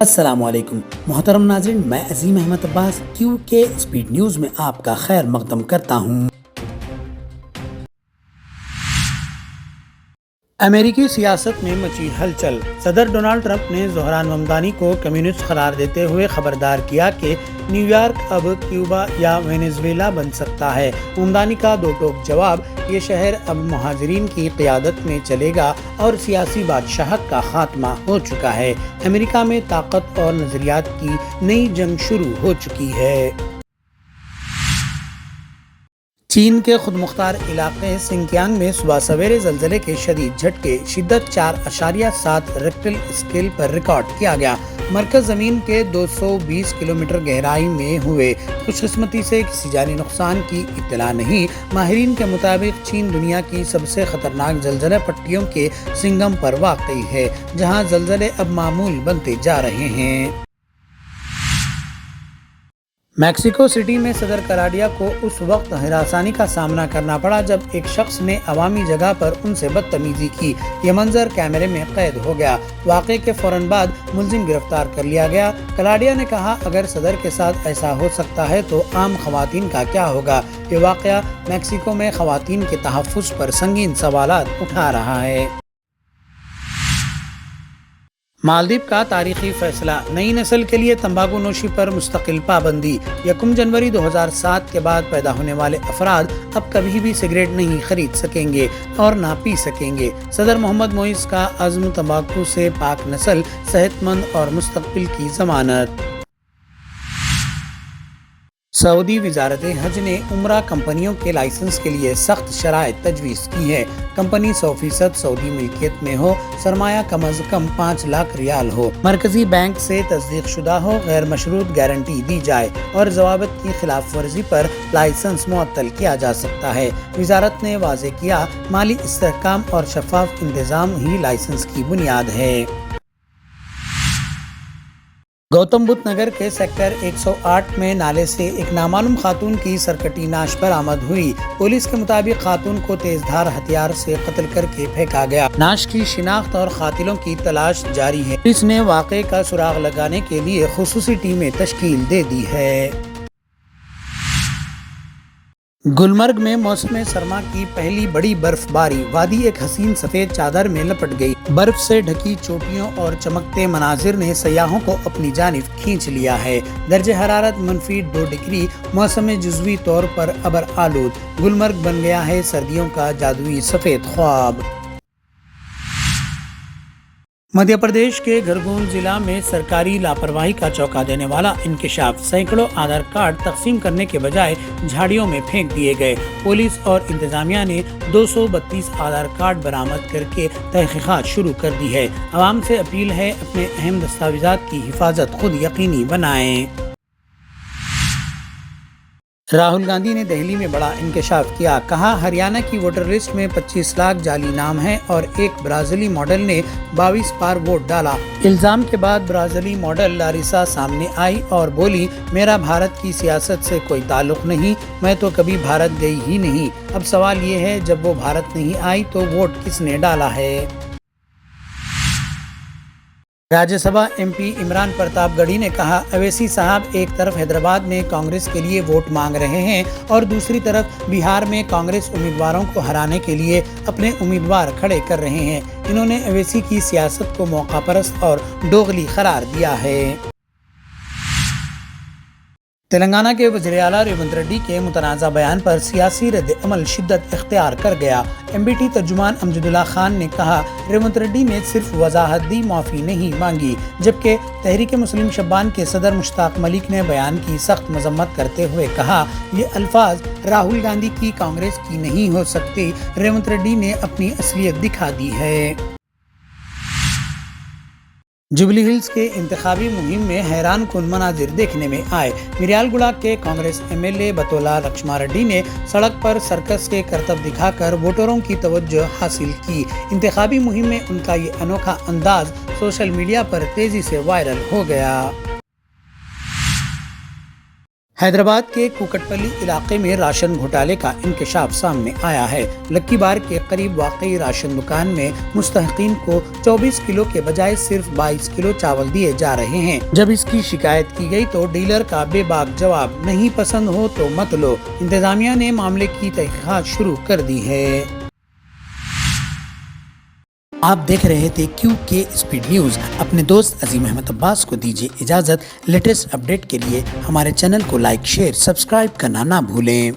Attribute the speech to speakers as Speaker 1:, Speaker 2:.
Speaker 1: السلام علیکم محترم ناظرین، میں عظیم احمد عباس QK اسپیڈ نیوز میں آپ کا خیر مقدم کرتا ہوں۔ امریکی سیاست میں مچی ہلچل۔ صدر ڈونلڈ ٹرمپ نے زہران ممدانی کو کمیونسٹ قرار دیتے ہوئے خبردار کیا کہ نیو یارک اب کیوبا یا وینیزویلا بن سکتا ہے۔ ممدانی کا دو ٹوک جواب: یہ شہر اب مہاجرین کی قیادت میں چلے گا اور سیاسی بادشاہت کا خاتمہ ہو چکا ہے۔ امریکہ میں طاقت اور نظریات کی نئی جنگ شروع ہو چکی ہے۔ چین کے خود مختار علاقے سنکیانگ میں صبح سویرے زلزلے کے شدید جھٹکے، شدت 4.7 ریکٹر اسکیل پر ریکارڈ کیا گیا۔ مرکز زمین کے 220 کلومیٹر گہرائی میں ہوئے۔ خوش قسمتی سے کسی جانی نقصان کی اطلاع نہیں۔ ماہرین کے مطابق چین دنیا کی سب سے خطرناک زلزلہ پٹیوں کے سنگم پر واقع ہے، جہاں زلزلے اب معمول بنتے جا رہے ہیں۔ میکسیکو سٹی میں صدر کلاڈیا کو اس وقت ہراسانی کا سامنا کرنا پڑا جب ایک شخص نے عوامی جگہ پر ان سے بدتمیزی کی۔ یہ منظر کیمرے میں قید ہو گیا۔ واقعے کے فوراً بعد ملزم گرفتار کر لیا گیا۔ کلاڈیا نے کہا، اگر صدر کے ساتھ ایسا ہو سکتا ہے تو عام خواتین کا کیا ہوگا؟ یہ واقعہ میکسیکو میں خواتین کے تحفظ پر سنگین سوالات اٹھا رہا ہے۔ مالدیپ کا تاریخی فیصلہ، نئی نسل کے لیے تمباکو نوشی پر مستقل پابندی۔ 1 جنوری 2007 کے بعد پیدا ہونے والے افراد اب کبھی بھی سگریٹ نہیں خرید سکیں گے اور نہ پی سکیں گے۔ صدر محمد معیز کا عزم، تمباکو سے پاک نسل، صحت مند اور مستقبل کی ضمانت۔ سعودی وزارت حج نے عمرہ کمپنیوں کے لائسنس کے لیے سخت شرائط تجویز کی ہے۔ کمپنی 100% سعودی ملکیت میں ہو، سرمایہ کم از کم 5 لاکھ ریال ہو، مرکزی بینک سے تصدیق شدہ ہو، غیر مشروط گارنٹی دی جائے اور ضوابط کی خلاف ورزی پر لائسنس معطل کیا جا سکتا ہے۔ وزارت نے واضح کیا، مالی استحکام اور شفاف انتظام ہی لائسنس کی بنیاد ہے۔ گوتم بدھ نگر کے سیکٹر 108 میں نالے سے ایک نامعلوم خاتون کی سرکٹی نعش برآمد ہوئی۔ پولیس کے مطابق خاتون کو تیز دھار ہتھیار سے قتل کر کے پھینکا گیا۔ نعش کی شناخت اور قاتلوں کی تلاش جاری ہے۔ پولیس نے واقعے کا سراغ لگانے کے لیے خصوصی ٹیمیں تشکیل دے دی ہے۔ گلمرگ میں موسم سرما کی پہلی بڑی برف باری، وادی ایک حسین سفید چادر میں لپٹ گئی۔ برف سے ڈھکی چوٹیوں اور چمکتے مناظر نے سیاحوں کو اپنی جانب کھینچ لیا ہے۔ درجہ حرارت -2 ڈگری، موسم جزوی طور پر ابر آلود، گلمرگ بن گیا ہے سردیوں کا جادوئی سفید خواب۔ مدھیہ پردیش کے خرگون ضلع میں سرکاری لاپرواہی کا چونکا دینے والا انکشاف، سینکڑوں آدھار کارڈ تقسیم کرنے کے بجائے جھاڑیوں میں پھینک دیے گئے۔ پولیس اور انتظامیہ نے 232 آدھار کارڈ برآمد کر کے تحقیقات شروع کر دی ہے۔ عوام سے اپیل ہے، اپنے اہم دستاویزات کی حفاظت خود یقینی بنائیں۔ راہل گاندھی نے دہلی میں بڑا انکشاف کیا، کہا ہریانہ کی ووٹر لسٹ میں 25 لاکھ جعلی نام ہیں اور ایک برازیلی ماڈل نے 22 بار ووٹ ڈالا۔ الزام کے بعد برازیلی ماڈل لاریسا سامنے آئی اور بولی، میرا بھارت کی سیاست سے کوئی تعلق نہیں، میں تو کبھی بھارت گئی ہی نہیں۔ اب سوال یہ ہے، جب وہ بھارت نہیں آئی تو ووٹ کس نے ڈالا ہے؟ راجیہ سبھا MP عمران پرتاپ گڑھی نے کہا، اویسی صاحب ایک طرف حیدرآباد میں کانگریس کے لیے ووٹ مانگ رہے ہیں اور دوسری طرف بہار میں کانگریس امیدواروں کو ہرانے کے لیے اپنے امیدوار کھڑے کر رہے ہیں۔ انہوں نے اویسی کی سیاست کو موقع پرست اور دوغلی قرار دیا ہے۔ تلنگانہ کے وزیر اعلیٰ ریونت ریڈی کے متنازع بیان پر سیاسی رد عمل شدت اختیار کر گیا۔ MBT ترجمان امجد اللہ خان نے کہا، ریونت ریڈی نے صرف وضاحت دی، معافی نہیں مانگی، جبکہ تحریک مسلم شبان کے صدر مشتاق ملک نے بیان کی سخت مذمت کرتے ہوئے کہا، یہ الفاظ راہل گاندھی کی کانگریس کی نہیں ہو سکتے۔ ریونت ریڈی نے اپنی اصلیت دکھا دی ہے۔ جوبلی ہلز کے انتخابی مہم میں حیران کن مناظر دیکھنے میں آئے۔ مریال گوڑہ کے کانگریس MLA بتولا لکشما ریڈی نے سڑک پر سرکس کے کرتب دکھا کر ووٹروں کی توجہ حاصل کی۔ انتخابی مہم میں ان کا یہ انوکھا انداز سوشل میڈیا پر تیزی سے وائرل ہو گیا۔ حیدرآباد کے کوکٹپلی علاقے میں راشن گھوٹالے کا انکشاف سامنے آیا ہے۔ لکی بار کے قریب واقعی راشن دکان میں مستحقین کو 24 کلو کے بجائے صرف 22 کلو چاول دیے جا رہے ہیں۔ جب اس کی شکایت کی گئی تو ڈیلر کا بے باک جواب، نہیں پسند ہو تو مت لو۔ انتظامیہ نے معاملے کی تحقیقات شروع کر دی ہے۔ آپ دیکھ رہے تھے QK اسپیڈ نیوز۔ اپنے دوست عظیم احمد عباس کو دیجیے اجازت۔ لیٹسٹ اپڈیٹ کے لیے ہمارے چینل کو لائک، شیئر، سبسکرائب کرنا نہ بھولیں۔